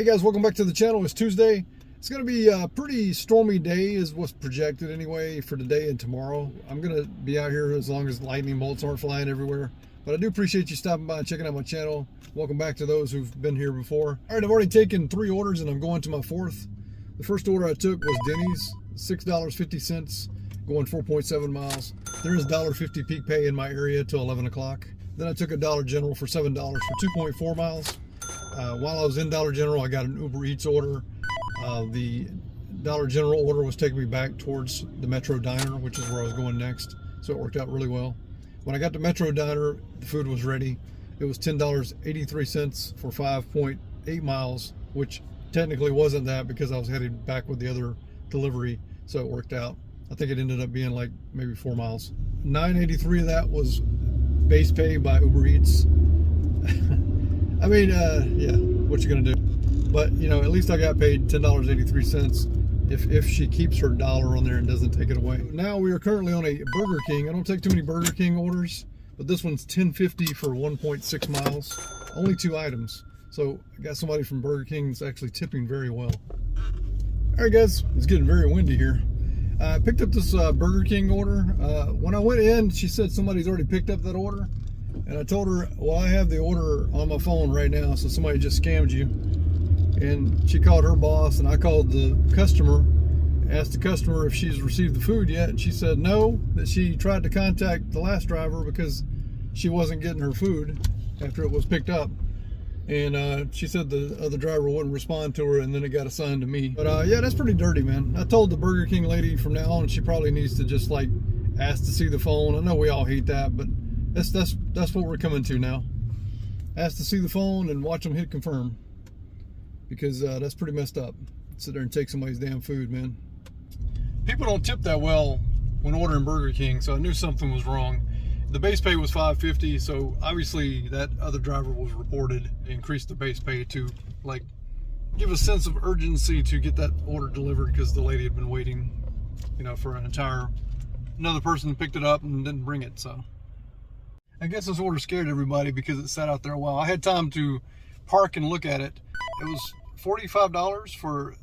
Hey guys, welcome back to the channel. It's Tuesday. It's going to be a pretty stormy day is what's projected anyway for today and tomorrow. I'm going to be out here as long as lightning bolts aren't flying everywhere. But I do appreciate you stopping by and checking out my channel. Welcome back to those who've been here before. All right, I've already taken 3 orders and I'm going to my 4th. The first order I took was Denny's, $6.50, going 4.7 miles. There is $1.50 peak pay in my area till 11 o'clock. Then I took a Dollar General for $7 for 2.4 miles. While I was in Dollar General, I got an Uber Eats order. The Dollar General order was taking me back towards the Metro Diner, which is where I was going next. So it worked out really well. When I got to Metro Diner, the food was ready. It was $10.83 for 5.8 miles, which technically wasn't that because I was headed back with the other delivery. So it worked out. I think it ended up being like maybe 4 miles. $9.83 of that was base pay by Uber Eats. I mean, yeah, what you gonna do? But, you know, at least I got paid $10.83 if she keeps her dollar on there and doesn't take it away. Now we are currently on a Burger King. I don't take too many Burger King orders, but this one's $10.50 for 1.6 miles. Only 2 items. So I got somebody from Burger King that's actually tipping very well. All right, guys, it's getting very windy here. I picked up this Burger King order. When I went in, she said somebody's already picked up that order. And I told her, well, I have the order on my phone right now, so somebody just scammed you. And she called her boss, and I called the customer, asked the customer if she's received the food yet, and she said no, that she tried to contact the last driver because she wasn't getting her food after it was picked up. And she said the other driver wouldn't respond to her, and then it got assigned to me. But yeah, that's pretty dirty, man. I told the Burger King lady from now on, she probably needs to just like ask to see the phone. I know we all hate that, but that's what we're coming to now. Ask to see the phone and watch them hit confirm, because that's pretty messed up. Sit there and take somebody's damn food, man. People don't tip that well when ordering Burger King, so I knew something was wrong. The base pay was $5.50, so obviously that other driver was reported. Increased the base pay to like give a sense of urgency to get that order delivered, because the lady had been waiting, you know, for another person picked it up and didn't bring it. So I guess this order scared everybody because it sat out there a while. I had time to park and look at it. It was $45 for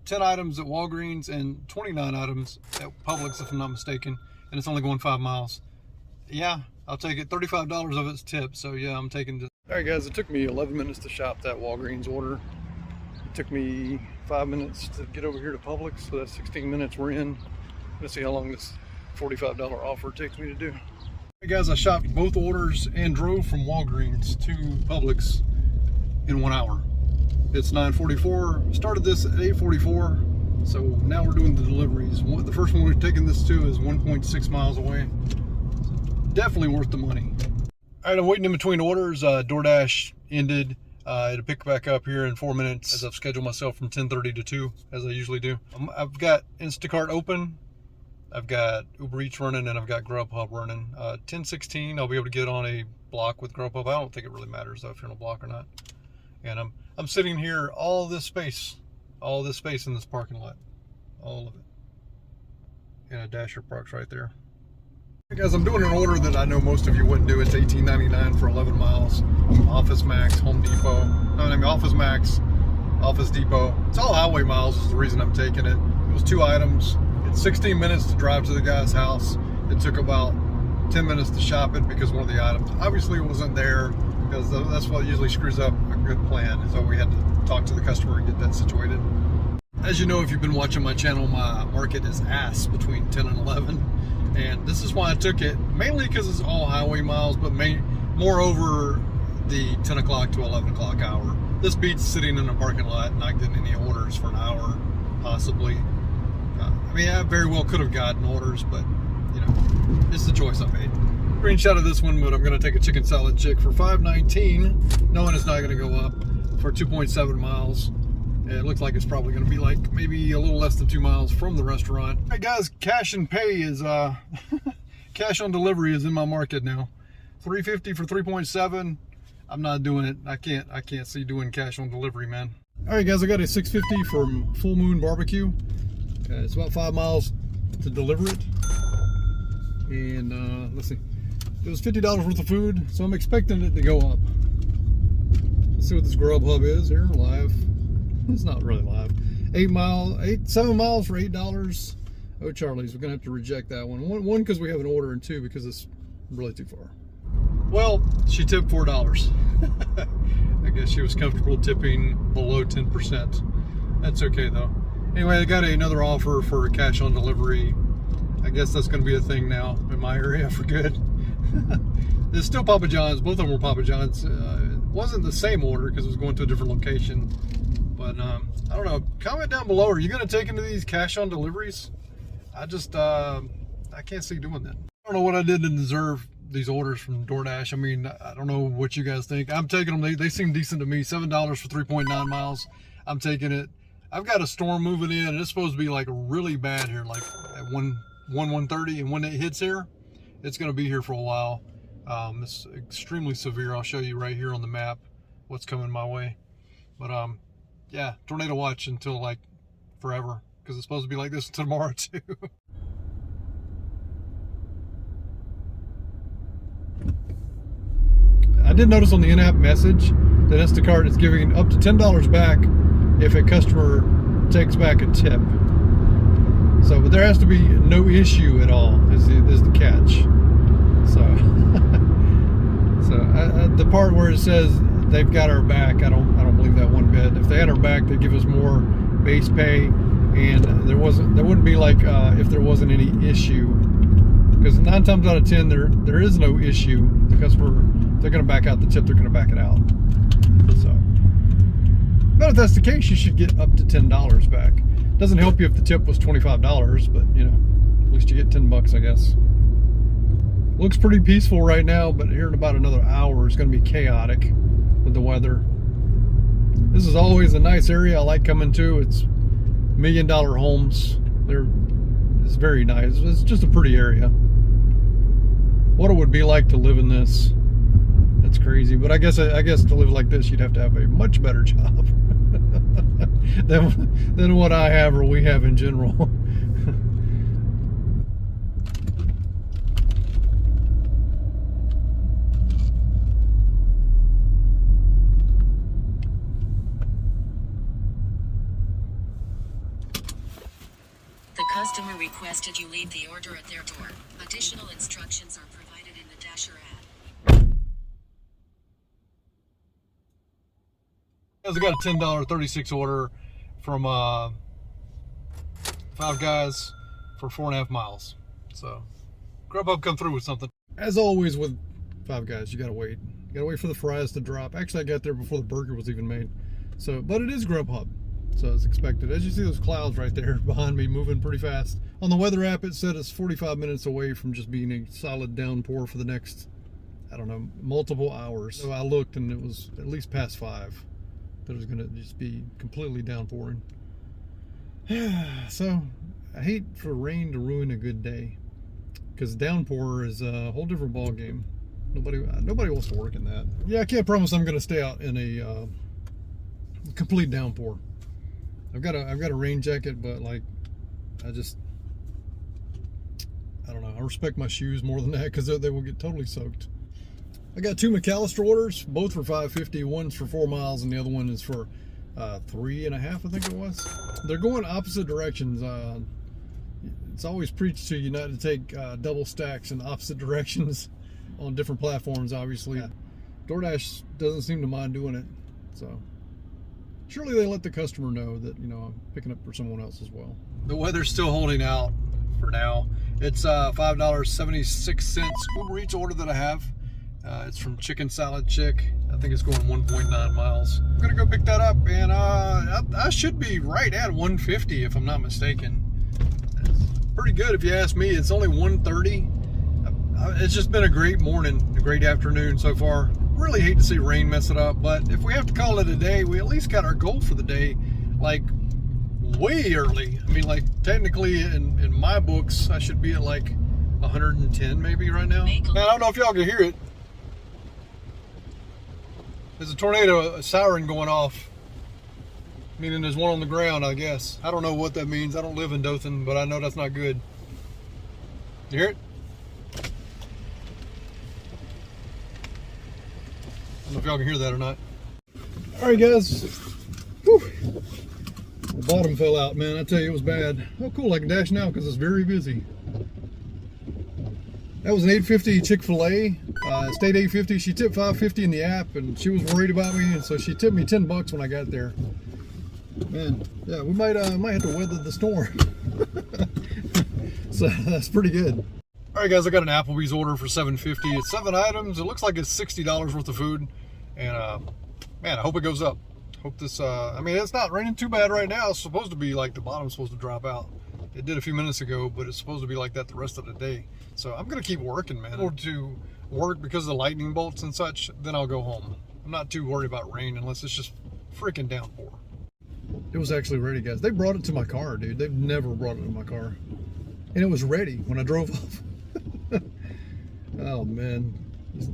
10 items at Walgreens and 29 items at Publix, if I'm not mistaken. And it's only going 5 miles. Yeah, I'll take it. $35 of it's tipped, so yeah, I'm taking this. All right, guys, it took me 11 minutes to shop that Walgreens order. It took me 5 minutes to get over here to Publix, so that's 16 minutes we're in. Let's see how long this $45 offer takes me to do. Hey guys, I shopped both orders and drove from Walgreens to Publix in 1 hour. It's 9:44. Started this at 8:44, so now we're doing the deliveries. The first one we've taken this to is 1.6 miles away. Definitely worth the money. All right, I'm waiting in between orders. DoorDash ended. It'll pick back up here in 4 minutes, as I've scheduled myself from 10:30 to 2, as I usually do. I've got Instacart open. I've got Uber Eats running, and I've got GrubHub running. 10:16, I'll be able to get on a block with GrubHub. I don't think it really matters though if you're on a block or not. And I'm sitting here, all this space in this parking lot, all of it. And a Dasher parks right there. Hey guys, I'm doing an order that I know most of you wouldn't do. It's $18.99 for 11 miles. Office Max, Home Depot. No, I mean Office Max, Office Depot. It's all highway miles is the reason I'm taking it. It was 2 items. It's 16 minutes to drive to the guy's house. It took about 10 minutes to shop it because one of the items obviously wasn't there, because that's what usually screws up a good plan. So we had to talk to the customer and get that situated. As you know, if you've been watching my channel, my market is ass between 10 and 11. And this is why I took it, mainly because it's all highway miles, but moreover the 10 o'clock to 11 o'clock hour. This beats sitting in a parking lot and not getting any orders for an hour, possibly. I mean, I very well could have gotten orders, but, you know, it's the choice I made. Screenshot of this one, but I'm going to take a chicken salad chick for $5.19, knowing it's not going to go up, for 2.7 miles. It looks like it's probably going to be like maybe a little less than 2 miles from the restaurant. Hey guys, cash and pay is, cash on delivery is in my market now. $3.50 for 3.7. I'm not doing it. I can't see doing cash on delivery, man. All right guys, I got a $6.50 from Full Moon Barbecue. It's about 5 miles to deliver it. And let's see, it was $50 worth of food, so I'm expecting it to go up. Let's see what this GrubHub is here, live It's not really live. 7 miles for $8. Oh, Charlie's, we're gonna have to reject that one. One, because we have an order, and two, because it's really too far. Well, she tipped $4. I guess she was comfortable tipping below 10%. That's okay though. Anyway, I got another offer for cash on delivery. I guess that's gonna be a thing now in my area for good. There's still Papa John's. Both of them were Papa John's. It wasn't the same order because it was going to a different location. But I don't know. Comment down below. Are you going to take into these cash on deliveries? I can't see doing that. I don't know what I did to deserve these orders from DoorDash. I mean, I don't know what you guys think. I'm taking them. They seem decent to me. $7 for 3.9 miles. I'm taking it. I've got a storm moving in, and it's supposed to be like really bad here, like at 1:30. And when it hits here, it's going to be here for a while. It's extremely severe. I'll show you right here on the map what's coming my way. But yeah, tornado watch until like forever, because it's supposed to be like this tomorrow too. I did notice on the in-app message that Instacart is giving up to $10 back if a customer takes back a tip. So, but there has to be no issue at all is the catch. So the part where it says they've got our back, I don't believe that one bit. If they had our back, they'd give us more base pay, and there wouldn't be like if there wasn't any issue, because 9 times out of 10 there is no issue. The customer, if they're going to back out the tip, they're going to back it out. So, but if that's the case, you should get up to $10 back. Doesn't help you if the tip was $25, but you know, at least you get $10, I guess. Looks pretty peaceful right now, but here in about another hour it's going to be chaotic with the weather. This is always a nice area I like coming to. It's $1 million homes. It's very nice. It's just a pretty area. What it would be like to live in this, that's crazy. But I guess to live like this, you'd have to have a much better job than what I have or we have in general. Customer requested you leave the order at their door. Additional instructions are provided in the Dasher app. I got a $10.36 order from Five Guys for 4.5 miles. So GrubHub come through with something. As always with Five Guys, you gotta wait. You gotta wait for the fries to drop. Actually, I got there before the burger was even made. So, but it is GrubHub. So as expected. As you see those clouds right there behind me moving pretty fast. On the weather app, it said it's 45 minutes away from just being a solid downpour for the next, I don't know, multiple hours. So I looked and it was at least past 5 that it was going to just be completely downpouring. So I hate for rain to ruin a good day, because downpour is a whole different ball game. Nobody wants to work in that. Yeah, I can't promise I'm going to stay out in a complete downpour. I've got a rain jacket, but like I don't know. I respect my shoes more than that, because they will get totally soaked. I got 2 McAllister orders, both for $5.50. One's for 4 miles, and the other one is for 3.5, I think it was. They're going opposite directions. It's always preached to you not to take double stacks in opposite directions on different platforms, obviously. DoorDash doesn't seem to mind doing it, so surely they let the customer know that, you know, I'm picking up for someone else as well. The weather's still holding out for now. It's $5.76 Uber Eats order that I have. It's from Chicken Salad Chick. I think it's going 1.9 miles. I'm gonna go pick that up, and I should be right at 150 if I'm not mistaken. It's pretty good if you ask me. It's only 1:30. It's just been a great morning, a great afternoon so far. Really hate to see rain mess it up, but if we have to call it a day, we at least got our goal for the day, like, way early. I mean, like, technically in my books, I should be at like 110 maybe right now. Now, I don't know if y'all can hear it. There's a tornado, a siren going off, meaning there's one on the ground, I guess. I don't know what that means. I don't live in Dothan, but I know that's not good. You hear it? I don't know if y'all can hear that or not. All right, guys. Whew. The bottom fell out, man. I tell you, it was bad. Oh, cool. I can dash now because it's very busy. That was an $8.50 Chick-fil-A. Stayed $8.50. She tipped $5.50 in the app, and she was worried about me, and so she tipped me $10 when I got there. Man, yeah, we might have to weather the storm. So that's pretty good. All right, guys, I got an Applebee's order for $7.50. It's 7 items. It looks like it's $60 worth of food, and man, I hope it goes up. Hope this. I mean, it's not raining too bad right now. It's supposed to be like the bottom's supposed to drop out. It did a few minutes ago, but it's supposed to be like that the rest of the day. So I'm gonna keep working, man. Or to work because of the lightning bolts and such. Then I'll go home. I'm not too worried about rain unless it's just freaking downpour. It was actually ready, guys. They brought it to my car, dude. They've never brought it to my car, and it was ready when I drove off. Oh man,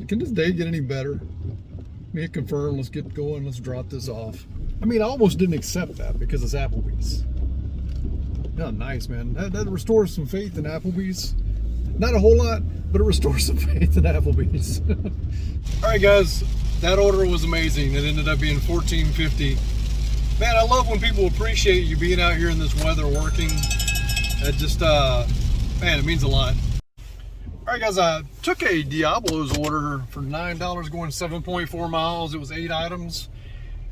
can this day get any better? Let me hit confirm. Let's get going. Let's drop this off. I mean, I almost didn't accept that because it's Applebee's. Oh, nice, man. That restores some faith in Applebee's. Not a whole lot, but it restores some faith in Applebee's. All right, guys, that order was amazing. It ended up being $14.50. Man, I love when people appreciate you being out here in this weather working. It just, man, it means a lot. All right, guys, I took a Diablo's order for $9 going 7.4 miles. It was 8 items,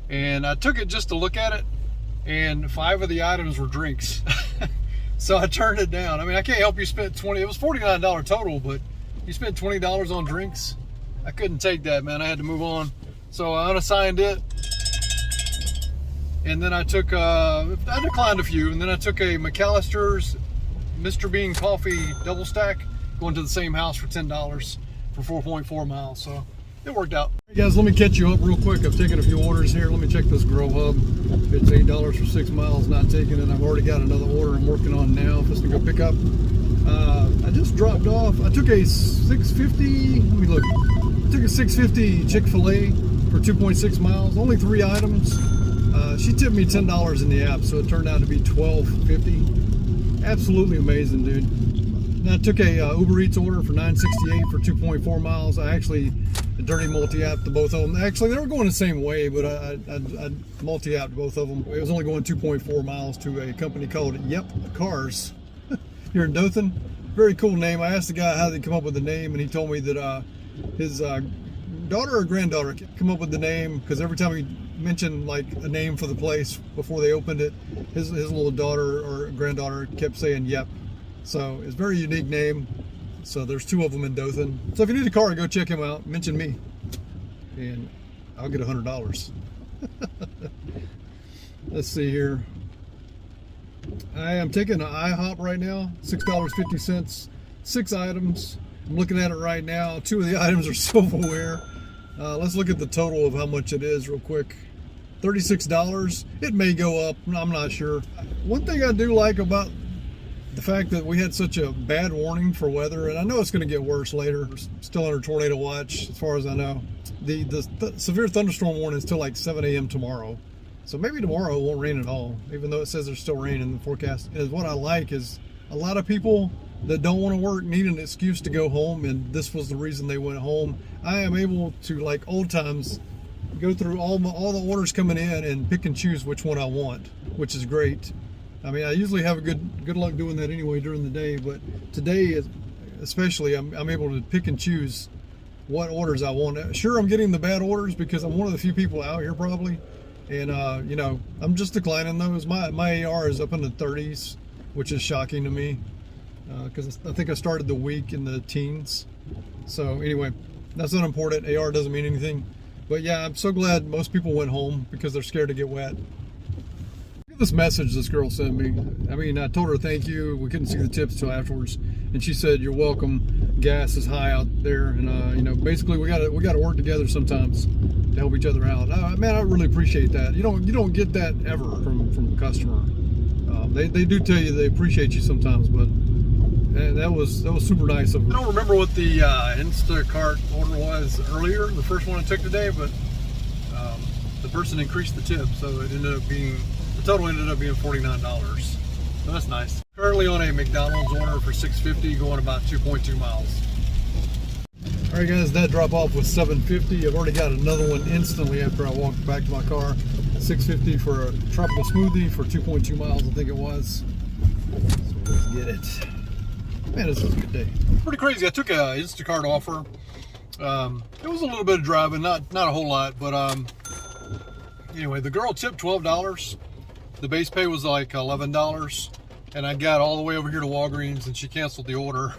and I took it just to look at it, and 5 of the items were drinks. So I turned it down. I mean, I can't help you spend $20. It was $49 total, but you spent $20 on drinks. I couldn't take that, man. I had to move on. So I unassigned it, and then I took, I declined a few, and then I took a McAllister's Mr. Bean coffee double stack, going to the same house for $10 for 4.4 miles. So it worked out. Hey guys, let me catch you up real quick. I've taken a few orders here. Let me check this GrubHub. It's $8 for 6 miles, not taking it. I've already got another order I'm working on now. Just to go pick up. I just dropped off. I took a $6.50. Let me look. I took a $6.50 Chick-fil-A for 2.6 miles. Only 3 items. She tipped me $10 in the app, so it turned out to be $12.50. Absolutely amazing, dude. Now I took a Uber Eats order for $9.68 for 2.4 miles. I actually dirty multi-apped to both of them. Actually, they were going the same way, but I multi-apped both of them. It was only going 2.4 miles to a company called Yep Cars here in Dothan. Very cool name. I asked the guy how they come up with the name, and he told me that his daughter or granddaughter come up with the name because every time he mentioned like a name for the place before they opened it, his little daughter or granddaughter kept saying Yep. So it's a very unique name. So there's 2 of them in Dothan. So if you need a car, go check him out. Mention me, and I'll get $100. Let's see here. I am taking an IHOP right now. $6.50. 6 items. I'm looking at it right now. 2 of the items are silverware. Let's look at the total of how much it is real quick. $36. It may go up. I'm not sure. One thing I do like about the fact that we had such a bad warning for weather, and I know it's going to get worse later. We're still under tornado watch as far as I know. The severe thunderstorm warning is till like 7 a.m. tomorrow. So maybe tomorrow it won't rain at all, even though it says there's still rain in the forecast. And what I like is a lot of people that don't want to work need an excuse to go home, and this was the reason they went home. I am able to, like old times, go through all the orders coming in and pick and choose which one I want, which is great. I mean, I usually have a good luck doing that anyway during the day, but today especially I'm able to pick and choose what orders I want. Sure, I'm getting the bad orders because I'm one of the few people out here probably, and you know, I'm just declining those. My AR is up in the 30s, which is shocking to me because I think I started the week in the teens. So anyway, that's not important. AR doesn't mean anything, but yeah, I'm so glad most people went home because they're scared to get wet. This message this girl sent me. I mean, I told her thank you. We couldn't see the tips till afterwards, and she said, "You're welcome. Gas is high out there, and you know, basically we got to work together sometimes to help each other out." Man, I really appreciate that. You don't get that ever from a customer. They do tell you they appreciate you sometimes, but that was super nice of them. I don't remember what the Instacart order was earlier, the first one I took today, but the person increased the tip, so it ended up being. The total ended up being $49, so that's nice. Currently on a McDonald's order for $6.50, going about 2.2 miles. All right, guys, that drop off was $7.50. I've already got another one instantly after I walked back to my car. $6.50 for a tropical smoothie for 2.2 miles, I think it was. So let's get it. Man, this is a good day. Pretty crazy. I took a Instacart offer. It was a little bit of driving, not a whole lot, but anyway, the girl tipped $12. The base pay was like $11, and I got all the way over here to Walgreens, and she canceled the order.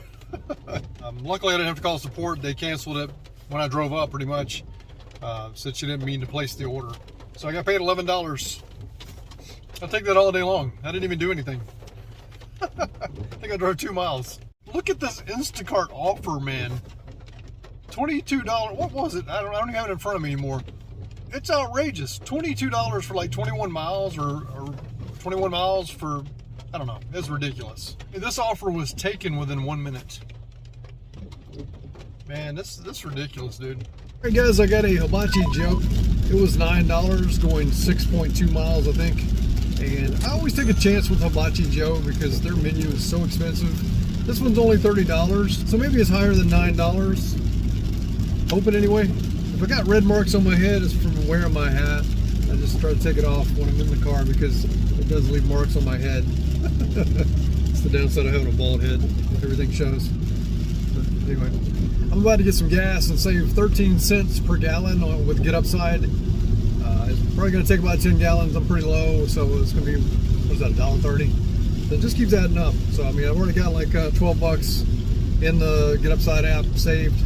Luckily, I didn't have to call support. They canceled it when I drove up, pretty much. Said she didn't mean to place the order. So I got paid $11. I'll take that all day long. I didn't even do anything. I think I drove 2 miles. Look at this Instacart offer, man. $22. What was it? I don't even have it in front of me anymore. It's outrageous. $22 for like 21 miles or 21 miles for, I don't know. It's ridiculous. This offer was taken within 1 minute. Man, this is ridiculous, dude. All right, guys, I got a hibachi Joe. It was $9 going 6.2 miles, I think. And I always take a chance with Hibachi Joe because their menu is so expensive. This one's only $30, so maybe it's higher than $9. Hoping anyway. If I got red marks on my head, it's from wearing my hat. I just try to take it off when I'm in the car because it does leave marks on my head. It's the downside of having a bald head. Everything shows. But anyway, I'm about to get some gas and save 13 cents per gallon with GetUpside. It's probably going to take about 10 gallons. I'm pretty low, so it's going to be, what is that, $1.30? So it just keeps adding up. So, I mean, I've already got like 12 bucks in the GetUpside app saved.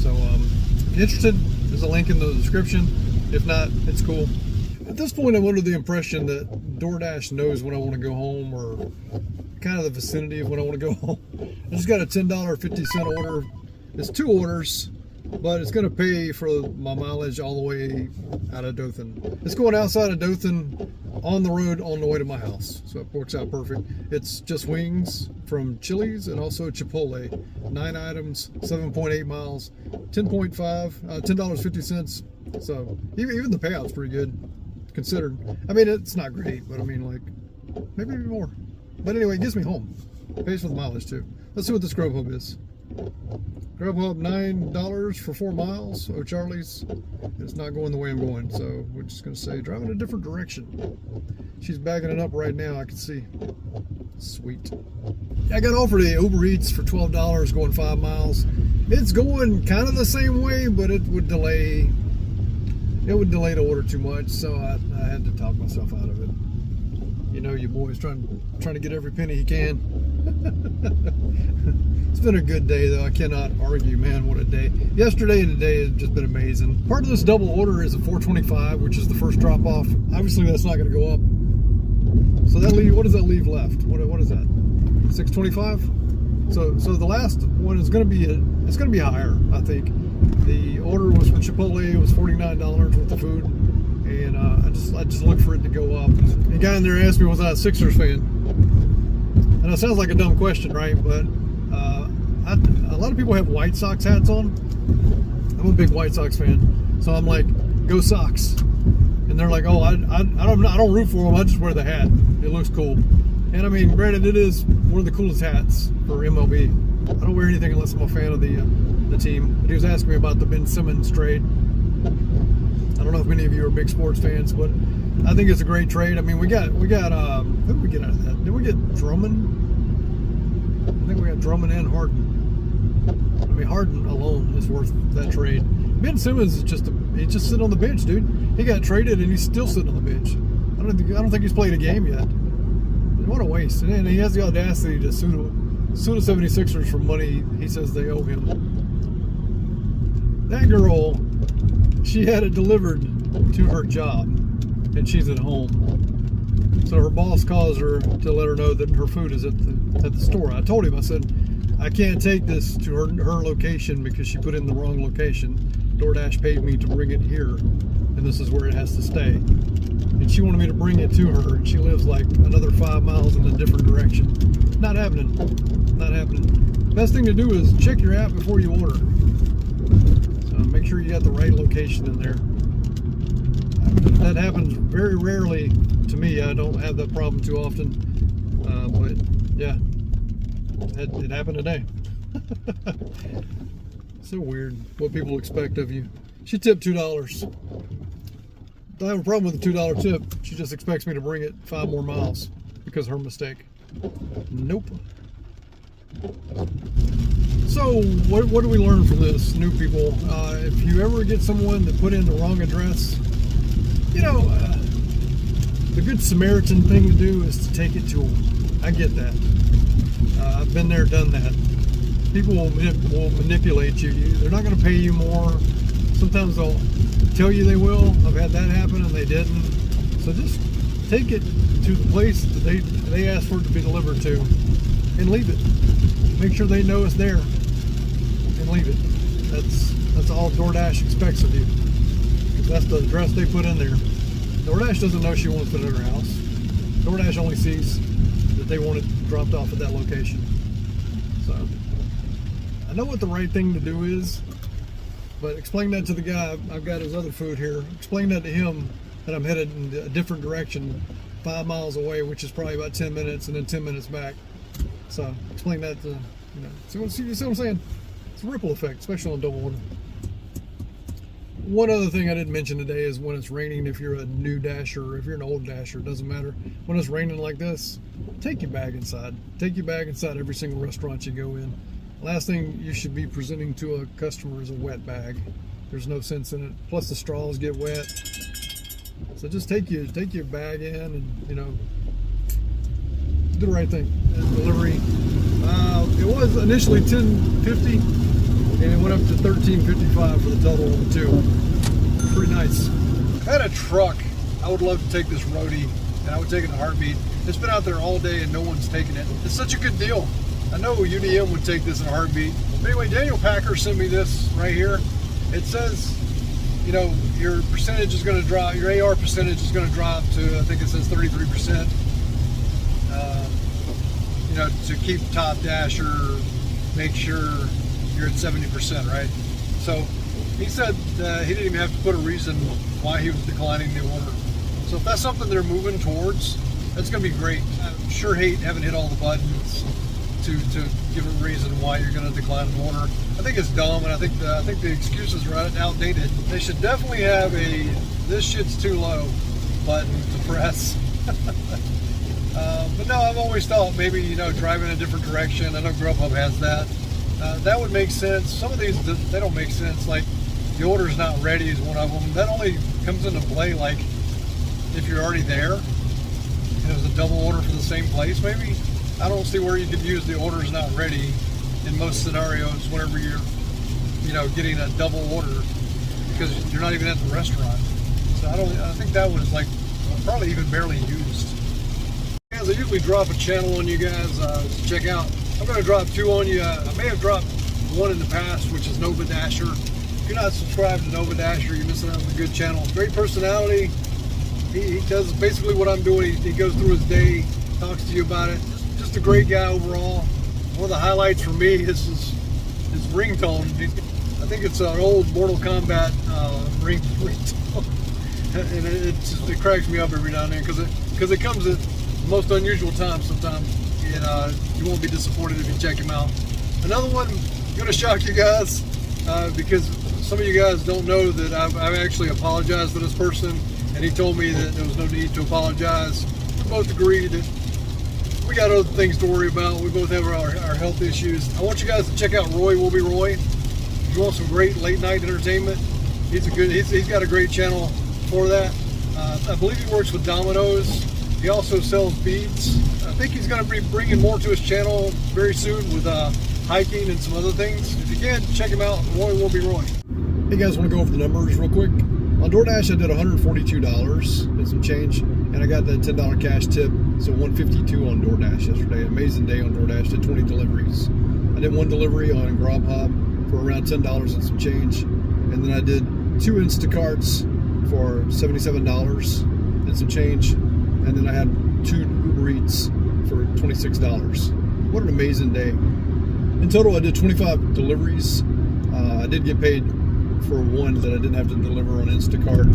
So, if you're interested, there's a link in the description. If not, it's cool. At this point, I'm under the impression that DoorDash knows when I want to go home, or kind of the vicinity of when I want to go home. I just got a $10.50 order. It's 2 orders, but it's going to pay for my mileage all the way out of Dothan. It's going outside of Dothan on the road on the way to my house, so it works out perfect. It's just wings from Chili's and also Chipotle. 9 items, 7.8 miles, $10.50. So even the payout's pretty good considered. I mean, it's not great, but I mean, like, maybe even more. But anyway, it gets me home. Pays for the mileage too. Let's see what this GrubHub is. GrubHub $9 for 4 miles. Oh, Charlie's. It's not going the way I'm going, so we're just gonna say drive in a different direction. She's backing it up right now. I can see. Sweet. I got offered a Uber Eats for $12 going 5 miles. It's going kind of the same way, but it would delay. It would delay the order too much, so I had to talk myself out of it. You know, your boy's trying to get every penny he can. It's been a good day, though. I cannot argue, man. What a day. Yesterday and today has just been amazing. Part of this double order is a $4.25, which is the first drop off. Obviously, that's not going to go up. So that what does that leave left? What is that? $6.25? So the last one is going to be it's going to be higher, I think. The order was from Chipotle. It was $49 worth of food, and I just looked for it to go up. The guy in there asked me, was I a Sixers fan? And it sounds like a dumb question, right? But a lot of people have White Sox hats on. I'm a big White Sox fan, so I'm like, go Sox. And they're like, oh, I don't root for them. I just wear the hat. It looks cool. And I mean, granted, it is one of the coolest hats for MLB. I don't wear anything unless I'm a fan of the team. But he was asking me about the Ben Simmons trade. I don't know if many of you are big sports fans, but I think it's a great trade. I mean, we got who did we get out of that? Did we get Drummond? I think we got Drummond and Harden. I mean, Harden alone is worth that trade. Ben Simmons is he's just sitting on the bench, dude. He got traded and he's still sitting on the bench. I don't think he's played a game yet. What a waste. And he has the audacity to sue the 76ers for money he says they owe him. That girl, she had it delivered to her job, and she's at home. So her boss calls her to let her know that her food is at the store. I told him, I said, I can't take this to her location because she put in the wrong location. DoorDash paid me to bring it here, and this is where it has to stay. And she wanted me to bring it to her, and she lives like another 5 miles in a different direction. Not happening. Not happening. Best thing to do is check your app before you order. So make sure you got the right location in there. That happens very rarely to me. I don't have that problem too often. But yeah, it happened today. So weird what people expect of you. She tipped $2. don't have a problem with the $2 tip. She just expects me to bring it 5 more miles because of her mistake. Nope. So what do we learn from this, new people? If you ever get someone that put in the wrong address, you know, the good Samaritan thing to do is to take it to them. I get that. I've been there, done that. People will manipulate you. They're not going to pay you more. Sometimes they'll tell you they will. I've had that happen and they didn't. So just take it to the place that they asked for it to be delivered to and leave it. Make sure they know it's there and leave it. That's all DoorDash expects of you. Because that's the address they put in there. DoorDash doesn't know she wants it at her house. DoorDash only sees that they want it dropped off at that location. So I know what the right thing to do is, but explain that to the guy. I've got his other food here. Explain that to him that I'm headed in a different direction, 5 miles away, which is probably about 10 minutes, and then 10 minutes back. So explain that to, see what I'm saying? It's a ripple effect, especially on double order. One other thing I didn't mention today is when it's raining, if you're a new dasher or if you're an old dasher, it doesn't matter. When it's raining like this, take your bag inside. Take your bag inside every single restaurant you go in. Last thing you should be presenting to a customer is a wet bag. There's no sense in it. Plus the straws get wet. So just take your bag in and, do the right thing. Delivery. It was initially $10.50 and it went up to $13.55 for the total of the two. Pretty nice. If I had a truck, I would love to take this roadie and I would take it in a heartbeat. It's been out there all day and no one's taking it. It's such a good deal. I know UDM would take this in a heartbeat. But anyway, Daniel Packer sent me this right here. It says, your percentage is going to drop, your AR percentage is going to drop to, I think it says 33%. To keep top dasher, make sure you're at 70%, right? So he said he didn't even have to put a reason why he was declining the order. So if that's something they're moving towards, that's going to be great. I sure hate having hit all the buttons to give a reason why you're going to decline an order. I think it's dumb, and I think the excuses are outdated. They should definitely have a "this shit's too low" button to press. But no, I've always thought maybe driving in a different direction. I know GrubHub has that. That would make sense. Some of these they don't make sense. Like the order's not ready is one of them. That only comes into play like if you're already there and it was a double order for the same place. Maybe I don't see where you could use the order's not ready in most scenarios whenever you're getting a double order because you're not even at the restaurant. So I think that was like probably even barely used. Guys, I usually drop a channel on you guys to check out. I'm going to drop 2 on you. I may have dropped 1 in the past, which is Nova Dasher. If you're not subscribed to Nova Dasher, you're missing out on a good channel. Great personality. He does basically what I'm doing. He goes through his day, talks to you about it. Just a great guy overall. One of the highlights for me is his ringtone. I think it's an old Mortal Kombat ringtone. And it cracks me up every now and then because it comes at the most unusual times sometimes. And you won't be disappointed if you check him out. Another one, going to shock you guys because some of you guys don't know that I've actually apologized to this person, and he told me that there was no need to apologize. We both agreed that we got other things to worry about. We both have our health issues. I want you guys to check out Roy Will Be Roy. If you want some great late night entertainment, he's got a great channel for that. I believe he works with Domino's. He also sells beads. I think he's going to be bringing more to his channel very soon with hiking and some other things. If you can, check him out. Roy Will Be Roy. Hey guys, want to go over the numbers real quick? On DoorDash, I did $142 and some change, and I got that $10 cash tip, so $152 on DoorDash yesterday. Amazing day on DoorDash. Did 20 deliveries. I did 1 delivery on GrubHub for around $10 and some change, and then I did 2 Instacarts for $77 and some change, and then I had 2 Uber Eats for $26. What an amazing day. In total, I did 25 deliveries. I did get paid for 1 that I didn't have to deliver on Instacart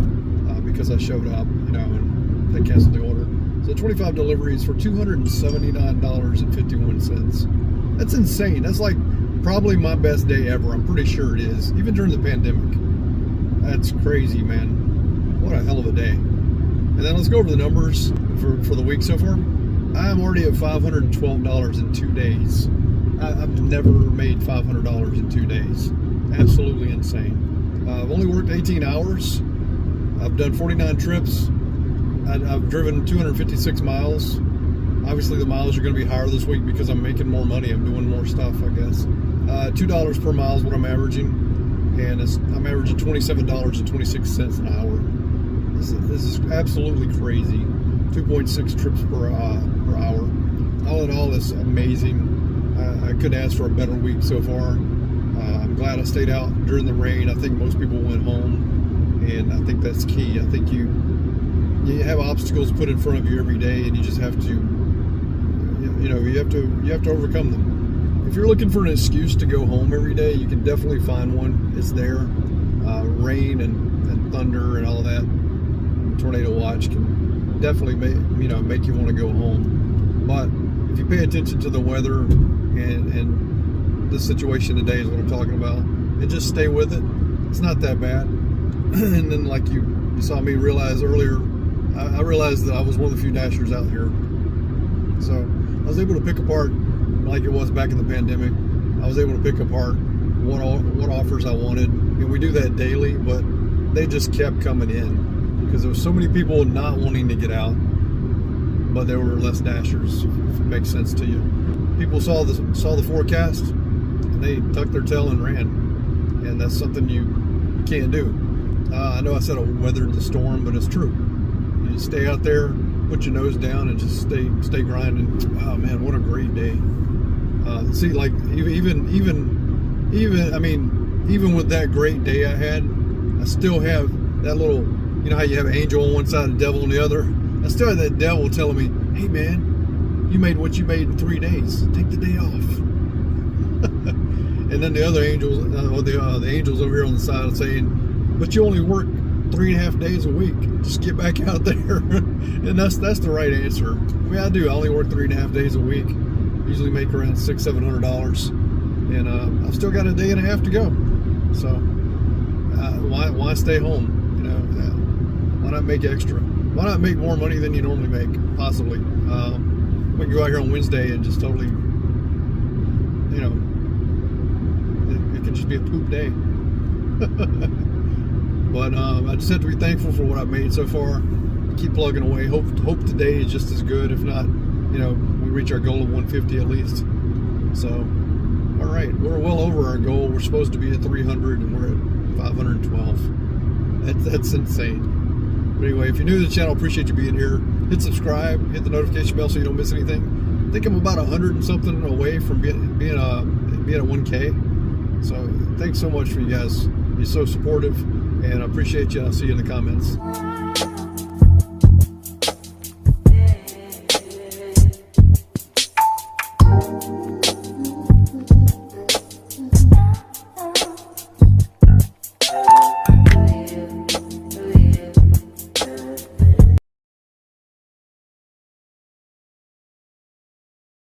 because I showed up, and they canceled the order. So 25 deliveries for $279.51. That's insane. That's like probably my best day ever. I'm pretty sure it is, even during the pandemic. That's crazy, man. What a hell of a day. And then let's go over the numbers for the week so far. I'm already at $512 in 2 days. I've never made $500 in 2 days. Absolutely insane. I've only worked 18 hours. I've done 49 trips. I've driven 256 miles. Obviously the miles are going to be higher this week because I'm making more money. I'm doing more stuff, I guess. $2 per mile is what I'm averaging. And I'm averaging $27.26 an hour. This is absolutely crazy. 2.6 trips per hour. All in all, it's amazing. I couldn't ask for a better week so far. I'm glad I stayed out during the rain. I think most people went home, and I think that's key. I think you have obstacles put in front of you every day, and you just have to, you have to overcome them. If you're looking for an excuse to go home every day, you can definitely find one. It's there. Rain and thunder and all that. Tornado watch can definitely make you want to go home. But if you pay attention to the weather and the situation today is what I'm talking about, and just stay with it, it's not that bad. And then, like you saw me realize earlier, I realized that I was one of the few dashers out here. So I was able to pick apart, like it was back in the pandemic, I was able to pick apart what offers I wanted. And we do that daily, but they just kept coming in. Because there were so many people not wanting to get out, but there were less dashers, if it makes sense to you. People saw the forecast, and they tucked their tail and ran. And that's something you can't do. I know I said I weathered the storm, but it's true. You just stay out there, put your nose down, and just stay grinding. Oh man, what a great day. See, like even with that great day I had, I still have that little, you know how you have an angel on one side and devil on the other? I still have that devil telling me, hey man, you made what you made in 3 days. Take the day off. And then the other angels, the angels over here on the side saying, but you only work 3.5 days a week. Just get back out there. And that's the right answer. I mean, I do. I only work 3.5 days a week. Usually make around $600-700. And I've still got a day and a half to go. So why stay home? Why not make extra? Why not make more money than you normally make? Possibly. We can go out here on Wednesday and just totally, it could just be a poop day. But I just have to be thankful for what I've made so far. Keep plugging away. Hope today is just as good. If not, we reach our goal of 150 at least. So, all right, we're well over our goal. We're supposed to be at 300, and we're at 512. That's insane. But anyway, if you're new to the channel, appreciate you being here. Hit subscribe, hit the notification bell so you don't miss anything. I think I'm about 100 and something away from being at 1K. So thanks so much for you guys. You're so supportive, and I appreciate you. I'll see you in the comments.